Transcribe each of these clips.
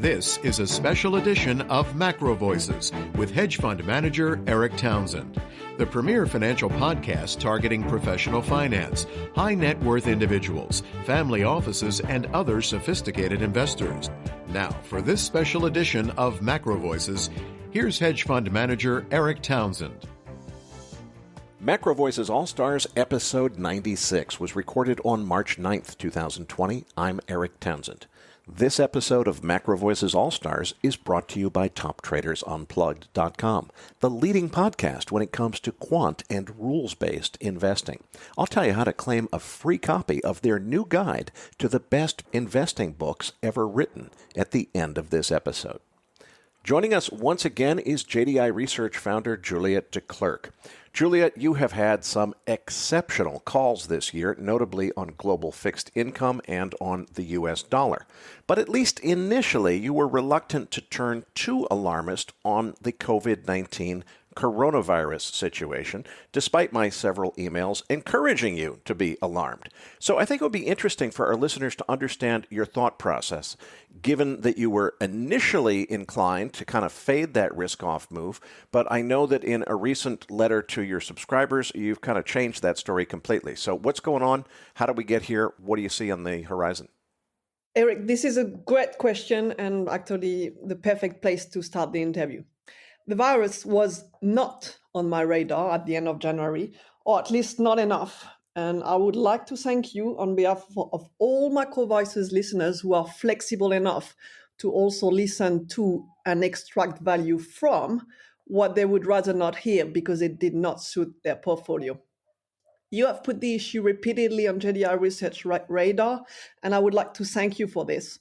This is a special edition of Macro Voices with hedge fund manager Eric Townsend, the premier financial podcast targeting professional finance, high net worth individuals, family offices, and other sophisticated investors. Now, for this special edition of Macro Voices, here's hedge fund manager Eric Townsend. Macro Voices All-Stars episode 96 was recorded on March 9th, 2020. I'm Eric Townsend. This episode of Macro Voices All-Stars is brought to you by TopTradersUnplugged.com, the leading podcast when it comes to quant and rules-based investing. I'll tell you how to claim a free copy of their new guide to the best investing books ever written at the end of this episode. Joining us once again is JDI Research founder Juliette Declercq. Juliette, you have had some exceptional calls this year, notably on global fixed income and on the U.S. dollar. But at least initially, you were reluctant to turn too alarmist on the COVID-19 coronavirus situation, despite my several emails encouraging you to be alarmed. So I think it would be interesting for our listeners to understand your thought process, given that you were initially inclined to kind of fade that risk-off move, but I know that in a recent letter to your subscribers, you've kind of changed that story completely. So what's going on? How do we get here? What do you see on the horizon? Eric, this is a great question and actually the perfect place to start the interview. The virus was not on my radar at the end of January, or at least not enough. And I would like to thank you on behalf of all Macro Voices listeners who are flexible enough to also listen to and extract value from what they would rather not hear because it did not suit their portfolio. You have put the issue repeatedly on JDI Research radar, and I would like to thank you for this.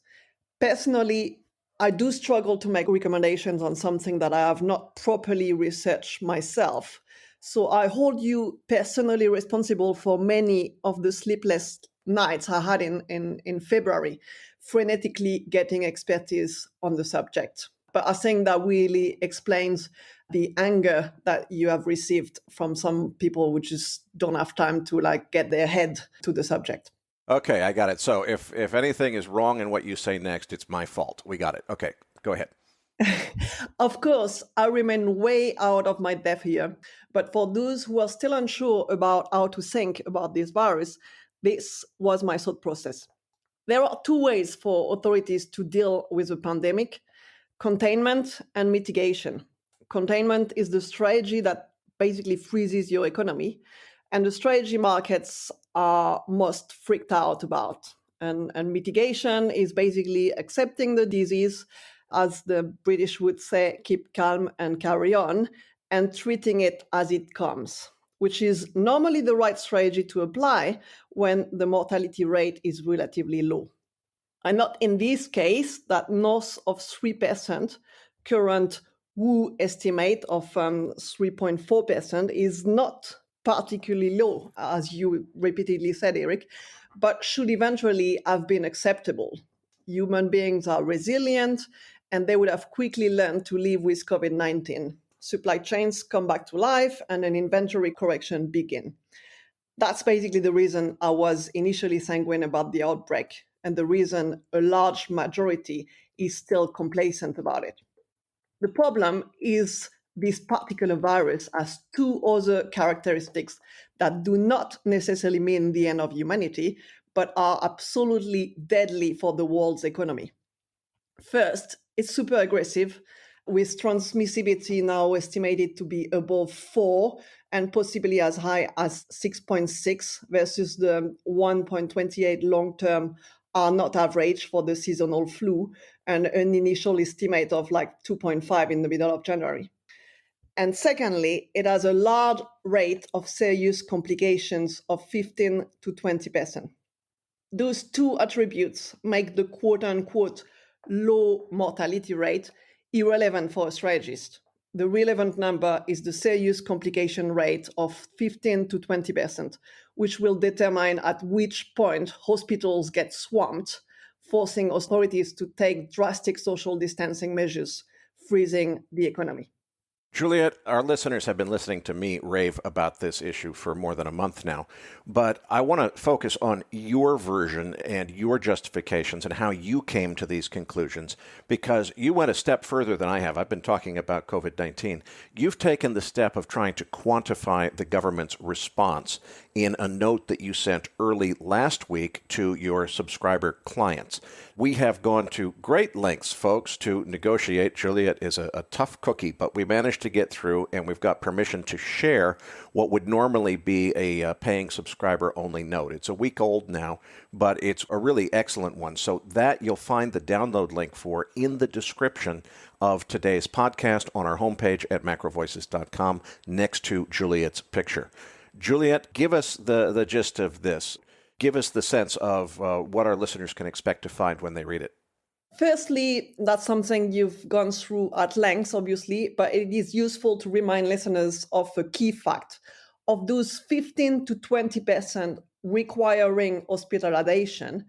Personally, I do struggle to make recommendations on something that I have not properly researched myself. So I hold you personally responsible for many of the sleepless nights I had in February, frenetically getting expertise on the subject. But I think that really explains the anger that you have received from some people who just don't have time to get their head to the subject. Okay, I got it. So if anything is wrong in what you say next, it's my fault. We got it. Okay, go ahead. Of course, I remain way out of my depth here. But for those who are still unsure about how to think about this virus, this was my thought process. There are two ways for authorities to deal with the pandemic: containment and mitigation. Containment is the strategy that basically freezes your economy, and the strategy markets are most freaked out about. And mitigation is basically accepting the disease, as the British would say, keep calm and carry on, and treating it as it comes, which is normally the right strategy to apply when the mortality rate is relatively low. And not in this case, that north of 3%, current WHO estimate of 3.4% is not particularly low, as you repeatedly said, Eric, but should eventually have been acceptable. Human beings are resilient, and they would have quickly learned to live with COVID-19. Supply chains come back to life, and an inventory correction begin. That's basically the reason I was initially sanguine about the outbreak, and the reason a large majority is still complacent about it. The problem is this particular virus has two other characteristics that do not necessarily mean the end of humanity, but are absolutely deadly for the world's economy. First, it's super aggressive, with transmissibility now estimated to be above 4 and possibly as high as 6.6 versus the 1.28 long-term are not average for the seasonal flu, and an initial estimate of 2.5 in the middle of January. And secondly, it has a large rate of serious complications of 15 to 20%. Those two attributes make the quote-unquote low mortality rate irrelevant for a strategist. The relevant number is the serious complication rate of 15 to 20%, which will determine at which point hospitals get swamped, forcing authorities to take drastic social distancing measures, freezing the economy. Juliette, our listeners have been listening to me rave about this issue for more than a month now, but I want to focus on your version and your justifications and how you came to these conclusions, because you went a step further than I have. I've been talking about COVID-19. You've taken the step of trying to quantify the government's response in a note that you sent early last week to your subscriber clients. We have gone to great lengths, folks, to negotiate. Juliette is a tough cookie, but we managed to get through, and we've got permission to share what would normally be a paying subscriber only note. It's a week old now, but it's a really excellent one. So that you'll find the download link for in the description of today's podcast on our homepage at macrovoices.com next to Juliette's picture. Juliette, give us the gist of this. Give us the sense of what our listeners can expect to find when they read it. Firstly, that's something you've gone through at length, obviously, but it is useful to remind listeners of a key fact. Of those 15 to 20% requiring hospitalization,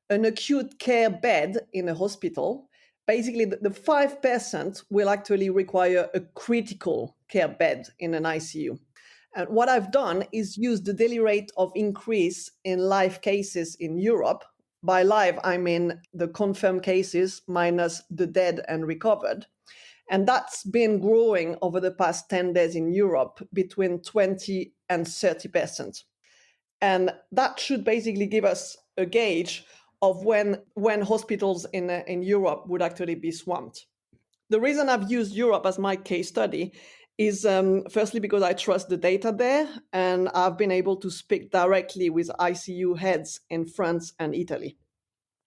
an acute care bed in a hospital, basically the 5% will actually require a critical care bed in an ICU. And what I've done is use the daily rate of increase in live cases in Europe. By live, I mean the confirmed cases minus the dead and recovered. And that's been growing over the past 10 days in Europe between 20 and 30%. And that should basically give us a gauge of when hospitals in Europe would actually be swamped. The reason I've used Europe as my case study is firstly because I trust the data there, and I've been able to speak directly with ICU heads in France and Italy.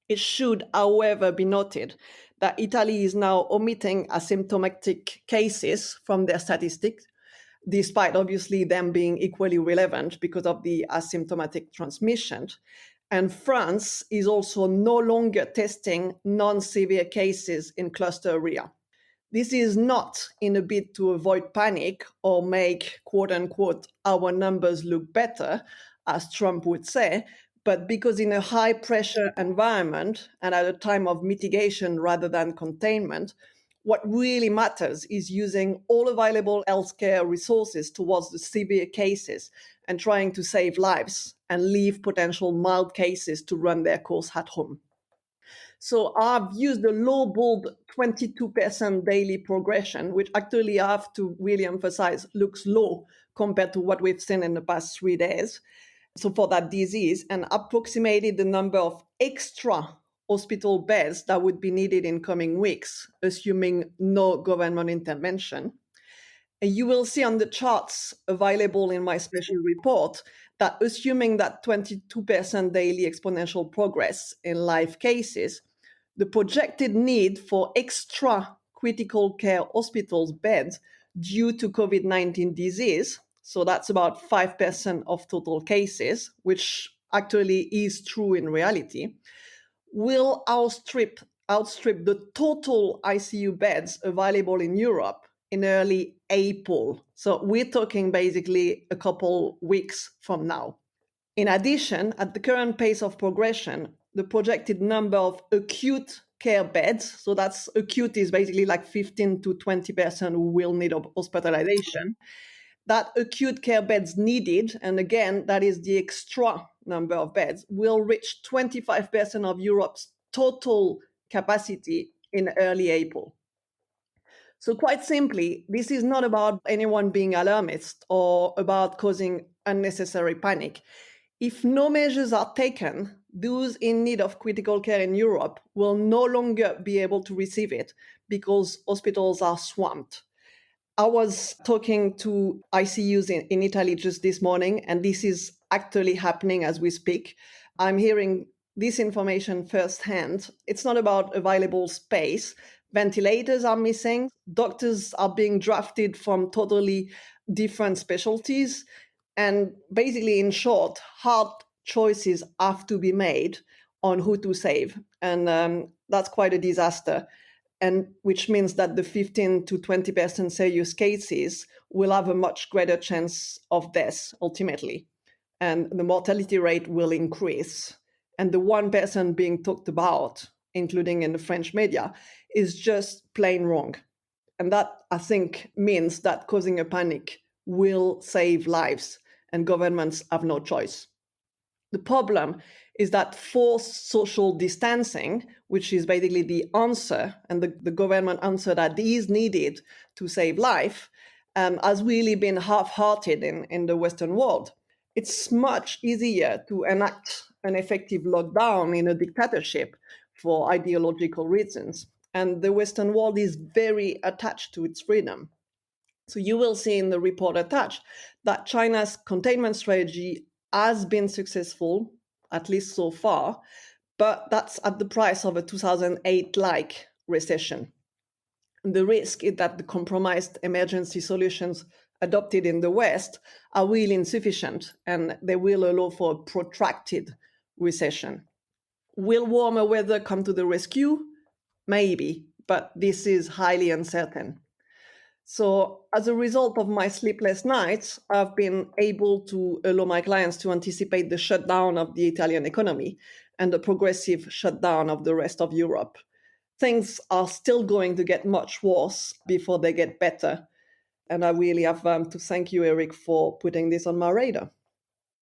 It should, however, be noted that Italy is now omitting asymptomatic cases from their statistics, despite obviously them being equally relevant because of the asymptomatic transmission. And France is also no longer testing non-severe cases in cluster area. This is not in a bid to avoid panic or make, quote unquote, our numbers look better, as Trump would say, but because in a high pressure environment and at a time of mitigation rather than containment, what really matters is using all available healthcare resources towards the severe cases and trying to save lives and leave potential mild cases to run their course at home. So I've used the low bold 22% daily progression, which actually I have to really emphasize looks low compared to what we've seen in the past 3 days. So for that disease, and approximated the number of extra hospital beds that would be needed in coming weeks, assuming no government intervention. And you will see on the charts available in my special report that assuming that 22% daily exponential progress in live cases, the projected need for extra critical care hospitals beds due to COVID-19 disease, so that's about 5% of total cases, which actually is true in reality, will outstrip the total ICU beds available in Europe in early April. So we're talking basically a couple weeks from now. In addition, at the current pace of progression, the projected number of acute care beds, so that's acute is basically like 15 to 20% who will need hospitalization, that acute care beds needed, and again, that is the extra number of beds, will reach 25% of Europe's total capacity in early April. So quite simply, this is not about anyone being alarmist or about causing unnecessary panic. If no measures are taken, those in need of critical care in Europe will no longer be able to receive it because hospitals are swamped. I was talking to ICUs in Italy just this morning, and this is actually happening as we speak. I'm hearing this information firsthand. It's not about available space. Ventilators are missing. Doctors are being drafted from totally different specialties. And basically, in short, hard choices have to be made on who to save. And that's quite a disaster. And which means that the 15 to 20% serious cases will have a much greater chance of death ultimately. And the mortality rate will increase. And the 1% being talked about, including in the French media, is just plain wrong. And that, I think, means that causing a panic will save lives and governments have no choice. The problem is that forced social distancing, which is basically the answer and the government answer that is needed to save life, has really been half-hearted in the Western world. It's much easier to enact an effective lockdown in a dictatorship for ideological reasons. And the Western world is very attached to its freedom. So you will see in the report attached that China's containment strategy has been successful, at least so far, but that's at the price of a 2008-like recession. The risk is that the compromised emergency solutions adopted in the West are really insufficient and they will allow for a protracted recession. Will warmer weather come to the rescue? Maybe, but this is highly uncertain. So as a result of my sleepless nights, I've been able to allow my clients to anticipate the shutdown of the Italian economy and the progressive shutdown of the rest of Europe. Things are still going to get much worse before they get better. And I really have to thank you, Eric, for putting this on my radar.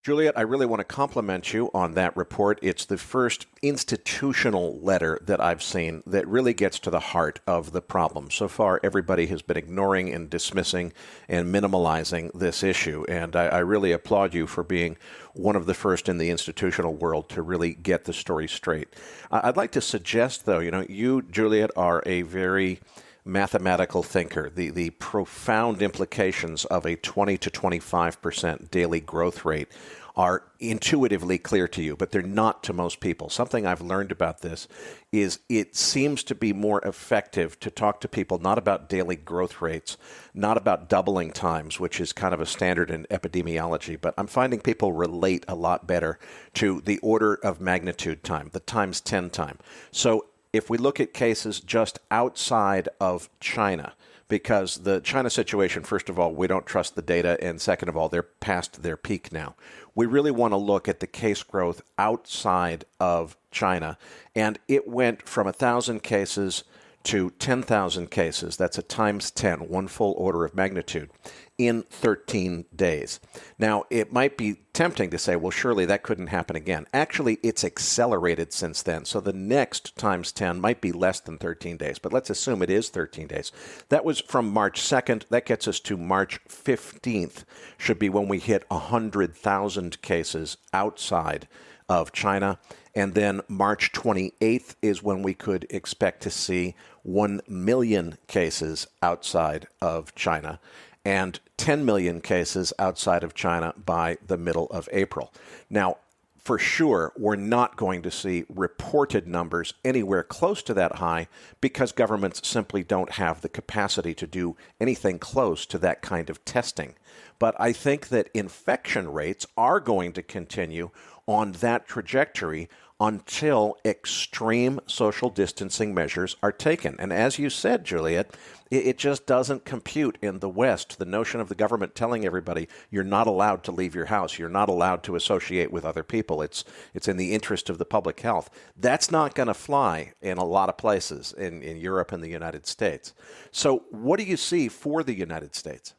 Juliette, I really want to compliment you on that report. It's the first institutional letter that I've seen that really gets to the heart of the problem. So far, everybody has been ignoring and dismissing and minimalizing this issue, and I really applaud you for being one of the first in the institutional world to really get the story straight. I'd like to suggest, though, you, Juliette, are a very mathematical thinker. The profound implications of a 20 to 25% daily growth rate are intuitively clear to you, but they're not to most people. Something I've learned about this is it seems to be more effective to talk to people not about daily growth rates, not about doubling times, which is kind of a standard in epidemiology, but I'm finding people relate a lot better to the order of magnitude time, the times 10 time. So if we look at cases just outside of China, because the China situation, first of all, we don't trust the data, and second of all, they're past their peak now. We really want to look at the case growth outside of China, and it went from 1,000 cases to 10,000 cases. That's a times 10, one full order of magnitude, in 13 days. Now, it might be tempting to say, well, surely that couldn't happen again. Actually, it's accelerated since then. So the next times 10 might be less than 13 days, but let's assume it is 13 days. That was from March 2nd. That gets us to March 15th, should be when we hit 100,000 cases outside of China. And then March 28th is when we could expect to see 1 million cases outside of China and 10 million cases outside of China by the middle of April. Now, for sure, we're not going to see reported numbers anywhere close to that high because governments simply don't have the capacity to do anything close to that kind of testing. But I think that infection rates are going to continue on that trajectory until extreme social distancing measures are taken. And as you said, Juliette, it just doesn't compute in the West. The notion of the government telling everybody you're not allowed to leave your house, you're not allowed to associate with other people, it's in the interest of the public health. That's not going to fly in a lot of places in Europe and the United States. So what do you see for the United States?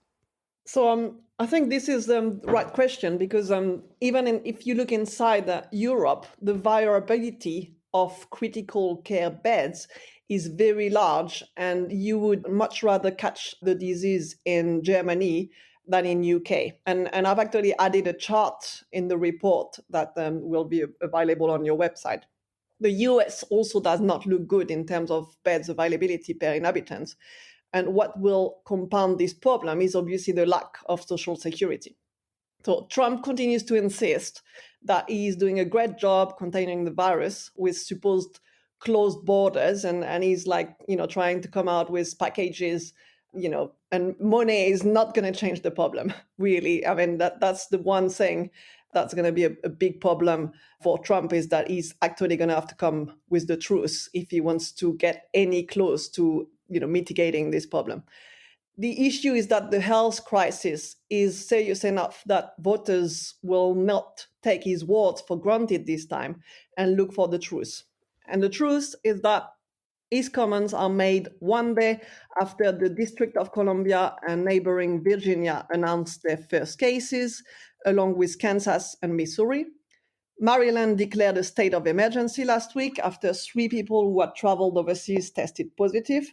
So I think this is the right question because even if you look inside Europe, the viability of critical care beds is very large, and you would much rather catch the disease in Germany than in UK. And I've actually added a chart in the report that will be available on your website. The US also does not look good in terms of beds availability per inhabitant. And what will compound this problem is obviously the lack of social security. So Trump continues to insist that he is doing a great job containing the virus with supposed closed borders, and he's trying to come out with packages, and money is not going to change the problem, really. I mean, that's the one thing that's going to be a big problem for Trump, is that he's actually going to have to come with the truth if he wants to get any close to mitigating this problem. The issue is that the health crisis is serious enough that voters will not take his words for granted this time and look for the truth. And the truth is that His comments are made one day after the District of Columbia and neighboring Virginia announced their first cases, along with Kansas and Missouri. Maryland declared a state of emergency last week after 3 people who had traveled overseas tested positive.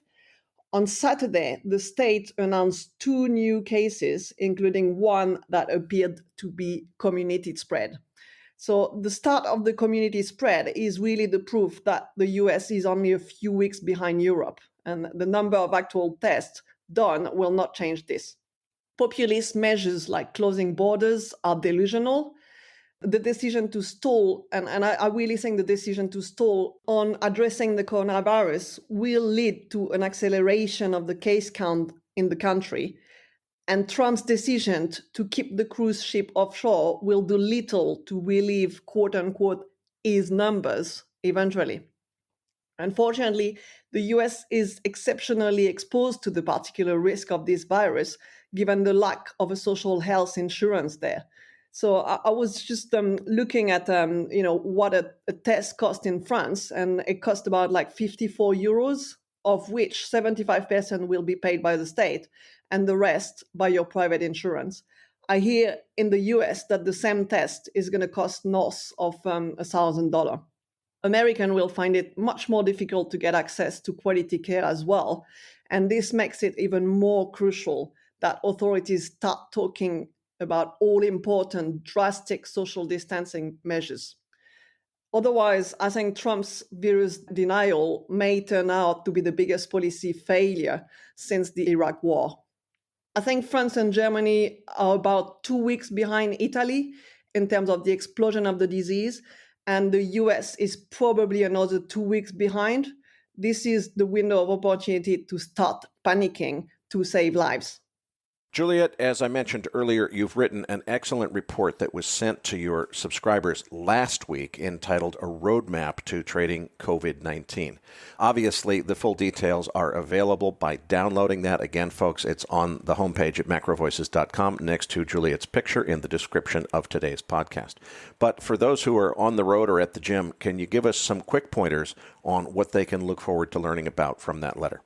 On Saturday, the state announced 2 new cases, including one that appeared to be community spread. So the start of the community spread is really the proof that the US is only a few weeks behind Europe, and the number of actual tests done will not change this. Populist measures like closing borders are delusional. The decision to stall, and I really think the decision to stall on addressing the coronavirus will lead to an acceleration of the case count in the country. And Trump's decision to keep the cruise ship offshore will do little to relieve, quote unquote, his numbers eventually. Unfortunately, the US is exceptionally exposed to the particular risk of this virus, given the lack of a social health insurance there. So I was just looking at what a test cost in France, and it cost about like 54 euros, of which 75% will be paid by the state and the rest by your private insurance. I hear in the US that the same test is going to cost north of $1,000. American will find it much more difficult to get access to quality care as well. And this makes it even more crucial that authorities start talking about all important drastic social distancing measures. Otherwise, I think Trump's virus denial may turn out to be the biggest policy failure since the Iraq War. I think France and Germany are about 2 weeks behind Italy in terms of the explosion of the disease, and the US is probably another 2 weeks behind. This is the window of opportunity to start panicking to save lives. Juliette, as I mentioned earlier, you've written an excellent report that was sent to your subscribers last week entitled A Roadmap to Trading COVID-19. Obviously, the full details are available by downloading that. Again, folks, it's on the homepage at macrovoices.com next to Juliette's picture in the description of today's podcast. But for those who are on the road or at the gym, can you give us some quick pointers on what they can look forward to learning about from that letter?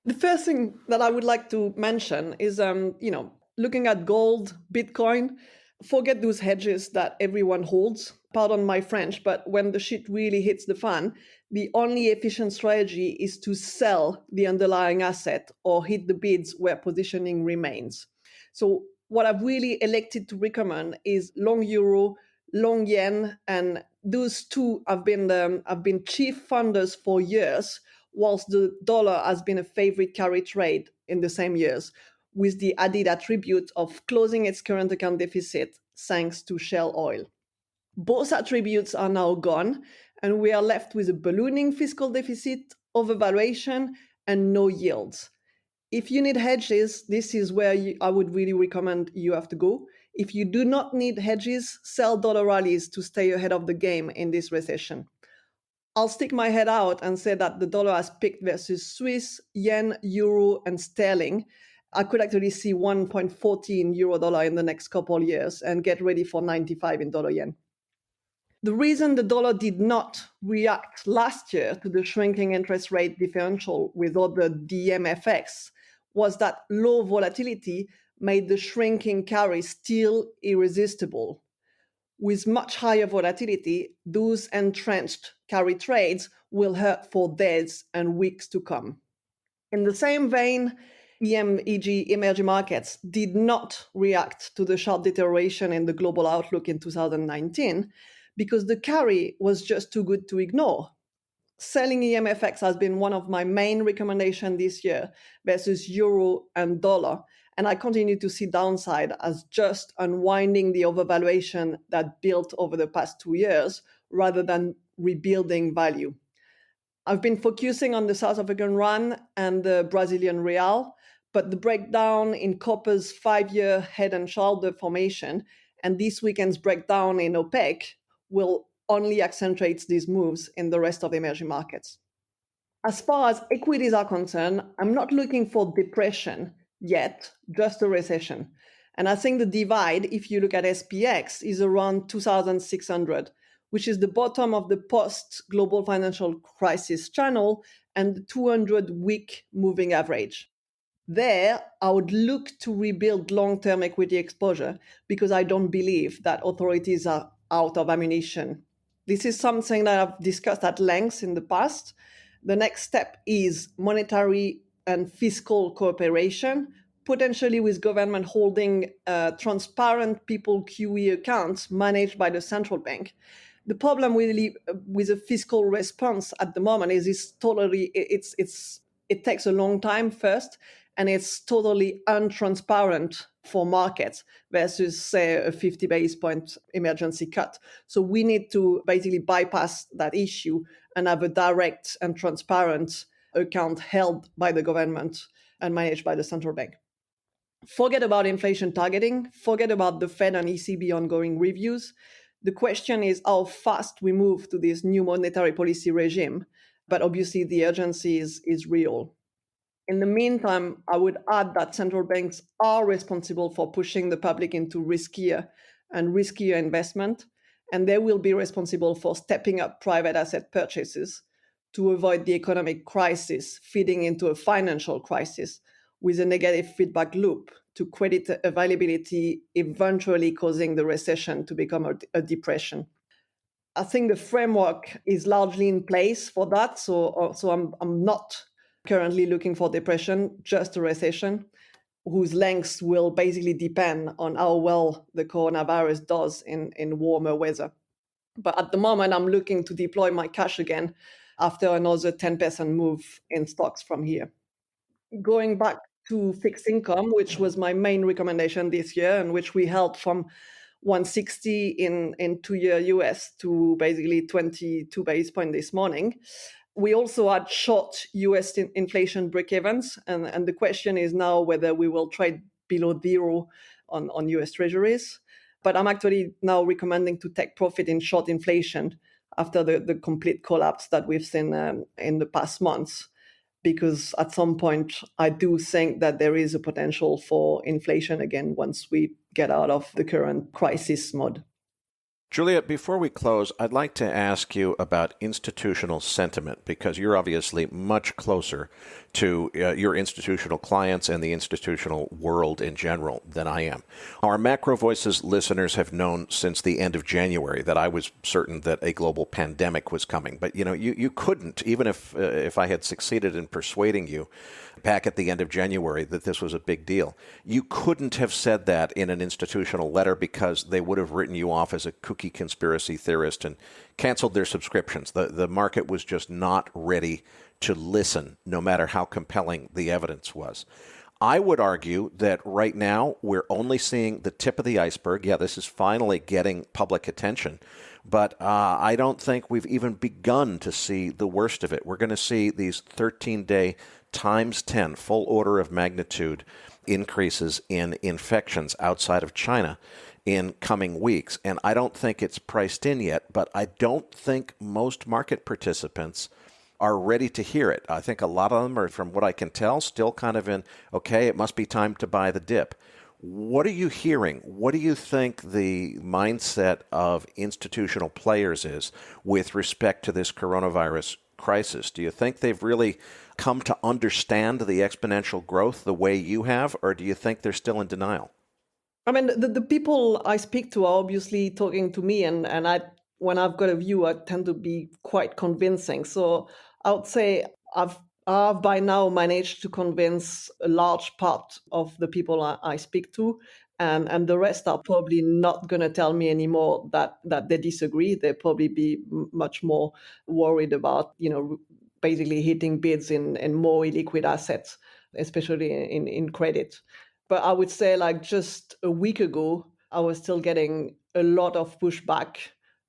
The first thing that I would like to mention is, looking at gold, Bitcoin, forget those hedges that everyone holds. Pardon my French, but when the shit really hits the fan, the only efficient strategy is to sell the underlying asset or hit the bids where positioning remains. So what I've really elected to recommend is long euro, long yen, and those two have been chief funders for years, whilst the dollar has been a favorite carry trade in the same years, with the added attribute of closing its current account deficit thanks to shale oil. Both attributes are now gone, and we are left with a ballooning fiscal deficit, overvaluation, and no yields. If you need hedges, this is where I would really recommend you have to go. If you do not need hedges, sell dollar rallies to stay ahead of the game in this recession. I'll stick my head out and say that the dollar has peaked versus Swiss, yen, euro, and sterling. I could actually see 1.14 euro dollar in the next couple of years and get ready for 95 in dollar yen. The reason the dollar did not react last year to the shrinking interest rate differential with other DMFX was that low volatility made the shrinking carry still irresistible. With much higher volatility, those entrenched carry trades will hurt for days and weeks to come. In the same vein, EMEG, emerging markets, did not react to the sharp deterioration in the global outlook in 2019 because the carry was just too good to ignore. Selling EMFX has been one of my main recommendations this year versus euro and dollar, and I continue to see downside as just unwinding the overvaluation that built over the past 2 years rather than rebuilding value. I've been focusing on the South African rand and the Brazilian real, but the breakdown in copper's 5-year head and shoulder formation and this weekend's breakdown in OPEC will only accentuate these moves in the rest of emerging markets. As far as equities are concerned, I'm not looking for depression yet, just a recession. And I think the divide, if you look at SPX, is around 2,600, which is the bottom of the post-global financial crisis channel and the 200-week moving average. There, I would look to rebuild long-term equity exposure because I don't believe that authorities are out of ammunition. This is something that I've discussed at length in the past. The next step is monetary and fiscal cooperation, potentially with government holding transparent people QE accounts managed by the central bank. The problem really with a fiscal response at the moment is it takes a long time first, and it's totally untransparent for markets versus, say, a 50 basis point emergency cut. So we need to basically bypass that issue and have a direct and transparent account held by the government and managed by the central bank. Forget about inflation targeting, forget about the Fed and ECB ongoing reviews. The question is how fast we move to this new monetary policy regime. But obviously, the urgency is real. In the meantime, I would add that central banks are responsible for pushing the public into riskier investment, and they will be responsible for stepping up private asset purchases to avoid the economic crisis feeding into a financial crisis with a negative feedback loop to credit availability, eventually causing the recession to become a depression. I think the framework is largely in place for that, so I'm not currently looking for depression, just a recession, whose length will basically depend on how well the coronavirus does in warmer weather. But at the moment, I'm looking to deploy my cash again after another 10% move in stocks from here. Going back to fixed income, which was my main recommendation this year, and which we held from 160 in 2-year US to basically 22 basis points this morning. We also had short US inflation break-evens, and the question is now whether we will trade below zero on US treasuries. But I'm actually now recommending to take profit in short inflation after the complete collapse that we've seen in the past months, because at some point I do think that there is a potential for inflation again once we get out of the current crisis mode. Juliette, before we close, I'd like to ask you about institutional sentiment, because you're obviously much closer to your institutional clients and the institutional world in general than I am. Our Macro Voices listeners have known since the end of January that I was certain that a global pandemic was coming. But, you couldn't, even if I had succeeded in persuading you back at the end of January that this was a big deal, you couldn't have said that in an institutional letter, because they would have written you off as a kooky conspiracy theorist and canceled their subscriptions. The market was just not ready to listen, no matter how compelling the evidence was. I would argue that right now we're only seeing the tip of the iceberg. Yeah, this is finally getting public attention, but I don't think we've even begun to see the worst of it. We're going to see these 13-day times 10 full order of magnitude increases in infections outside of China in coming weeks. And I don't think it's priced in yet, but I don't think most market participants are ready to hear it. I think a lot of them are, from what I can tell, still kind of in, okay, it must be time to buy the dip. What are you hearing? What do you think the mindset of institutional players is with respect to this coronavirus crisis? Do you think they've really come to understand the exponential growth the way you have, or do you think they're still in denial? I mean, the people I speak to are obviously talking to me, and when I've got a view, I tend to be quite convincing. So I would say I've by now managed to convince a large part of the people I speak to, and the rest are probably not going to tell me anymore that they disagree. They'll probably be much more worried about, basically hitting bids in more illiquid assets, especially in credit. But I would say, like, just a week ago, I was still getting a lot of pushback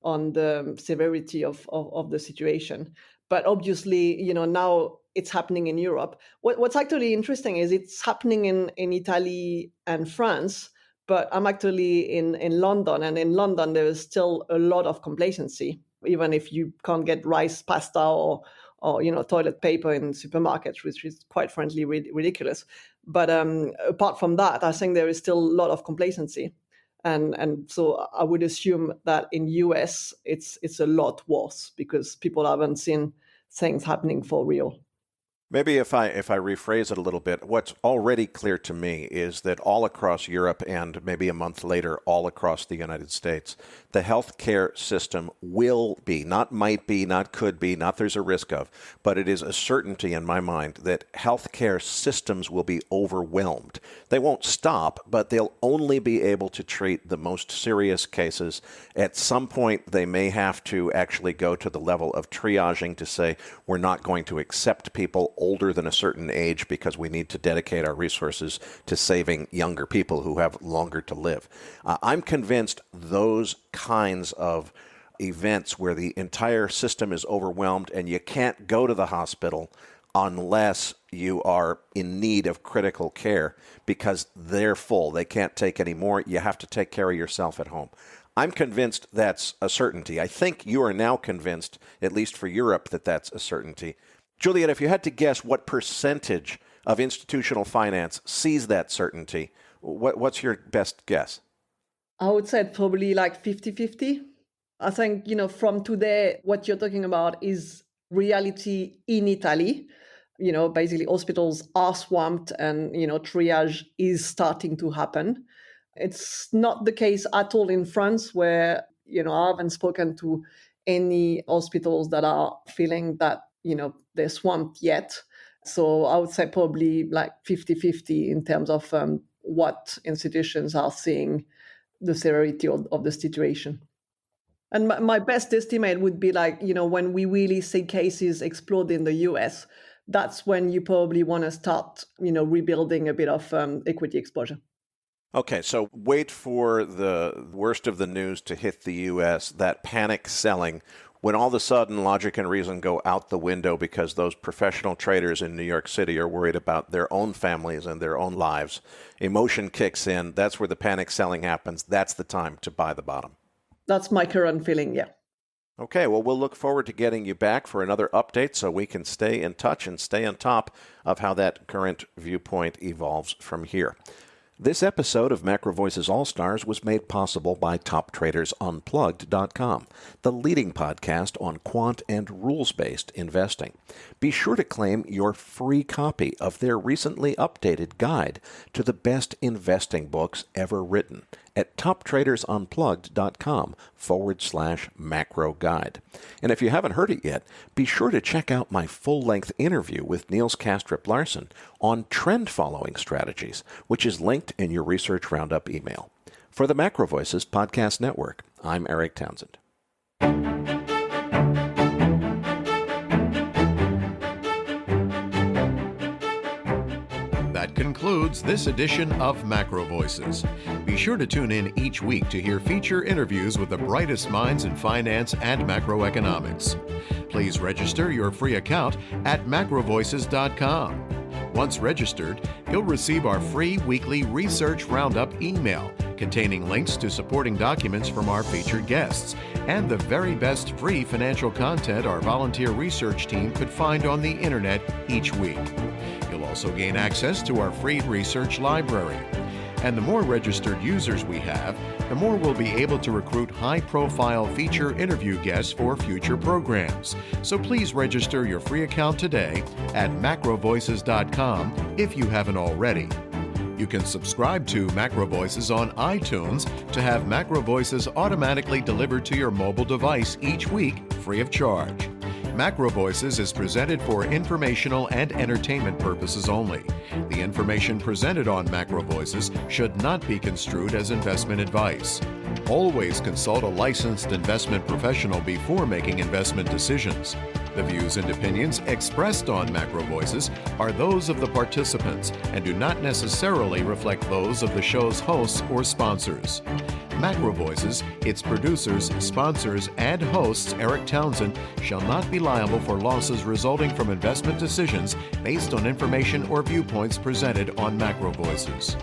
on the severity of the situation. But obviously, now it's happening in Europe. What's actually interesting is it's happening in Italy and France, but I'm actually in London. And in London, there is still a lot of complacency, even if you can't get rice, pasta, or toilet paper in supermarkets, which is quite frankly ridiculous. But apart from that, I think there is still a lot of complacency. And so I would assume that in US, it's a lot worse because people haven't seen things happening for real. Maybe if I rephrase it a little bit, what's already clear to me is that all across Europe and maybe a month later, all across the United States, the healthcare system will be, not might be, not could be, not there's a risk of, but it is a certainty in my mind that healthcare systems will be overwhelmed. They won't stop, but they'll only be able to treat the most serious cases. At some point, they may have to actually go to the level of triaging to say, we're not going to accept people older than a certain age because we need to dedicate our resources to saving younger people who have longer to live. I'm convinced those kinds of events where the entire system is overwhelmed and you can't go to the hospital unless you are in need of critical care because they're full. They can't take any more. You have to take care of yourself at home. I'm convinced that's a certainty. I think you are now convinced, at least for Europe, that that's a certainty. Juliette, if you had to guess what percentage of institutional finance sees that certainty, what's your best guess? I would say probably like 50-50. I think, from today, what you're talking about is reality in Italy. Basically hospitals are swamped and, triage is starting to happen. It's not the case at all in France where, I haven't spoken to any hospitals that are feeling that, they're swamped yet. So I would say probably like 50-50 in terms of what institutions are seeing the severity of the situation. And my best estimate would be like, when we really see cases explode in the US, that's when you probably want to start, rebuilding a bit of equity exposure. Okay, so wait for the worst of the news to hit the U.S., that panic selling, when all of a sudden logic and reason go out the window because those professional traders in New York City are worried about their own families and their own lives. Emotion kicks in. That's where the panic selling happens. That's the time to buy the bottom. That's my current feeling, yeah. Okay, well, we'll look forward to getting you back for another update so we can stay in touch and stay on top of how that current viewpoint evolves from here. This episode of Macro Voices All-Stars was made possible by TopTradersUnplugged.com, the leading podcast on quant and rules-based investing. Be sure to claim your free copy of their recently updated guide to the best investing books ever written at TopTradersUnplugged.com/macro guide. And if you haven't heard it yet, be sure to check out my full-length interview with Niels Kastrup-Larsen on trend following strategies, which is linked in your Research Roundup email. For the Macro Voices Podcast Network, I'm Eric Townsend. That concludes this edition of Macro Voices. Be sure to tune in each week to hear feature interviews with the brightest minds in finance and macroeconomics. Please register your free account at macrovoices.com. Once registered, you'll receive our free weekly Research Roundup email containing links to supporting documents from our featured guests and the very best free financial content our volunteer research team could find on the internet each week. You'll also gain access to our free research library. And the more registered users we have, the more we'll be able to recruit high-profile feature interview guests for future programs. So please register your free account today at macrovoices.com if you haven't already. You can subscribe to Macro Voices on iTunes to have Macro Voices automatically delivered to your mobile device each week, free of charge. Macro Voices is presented for informational and entertainment purposes only. The information presented on Macro Voices should not be construed as investment advice. Always consult a licensed investment professional before making investment decisions. The views and opinions expressed on Macro Voices are those of the participants and do not necessarily reflect those of the show's hosts or sponsors. Macro Voices, its producers, sponsors, and hosts, Eric Townsend, shall not be liable for losses resulting from investment decisions based on information or viewpoints presented on Macro Voices.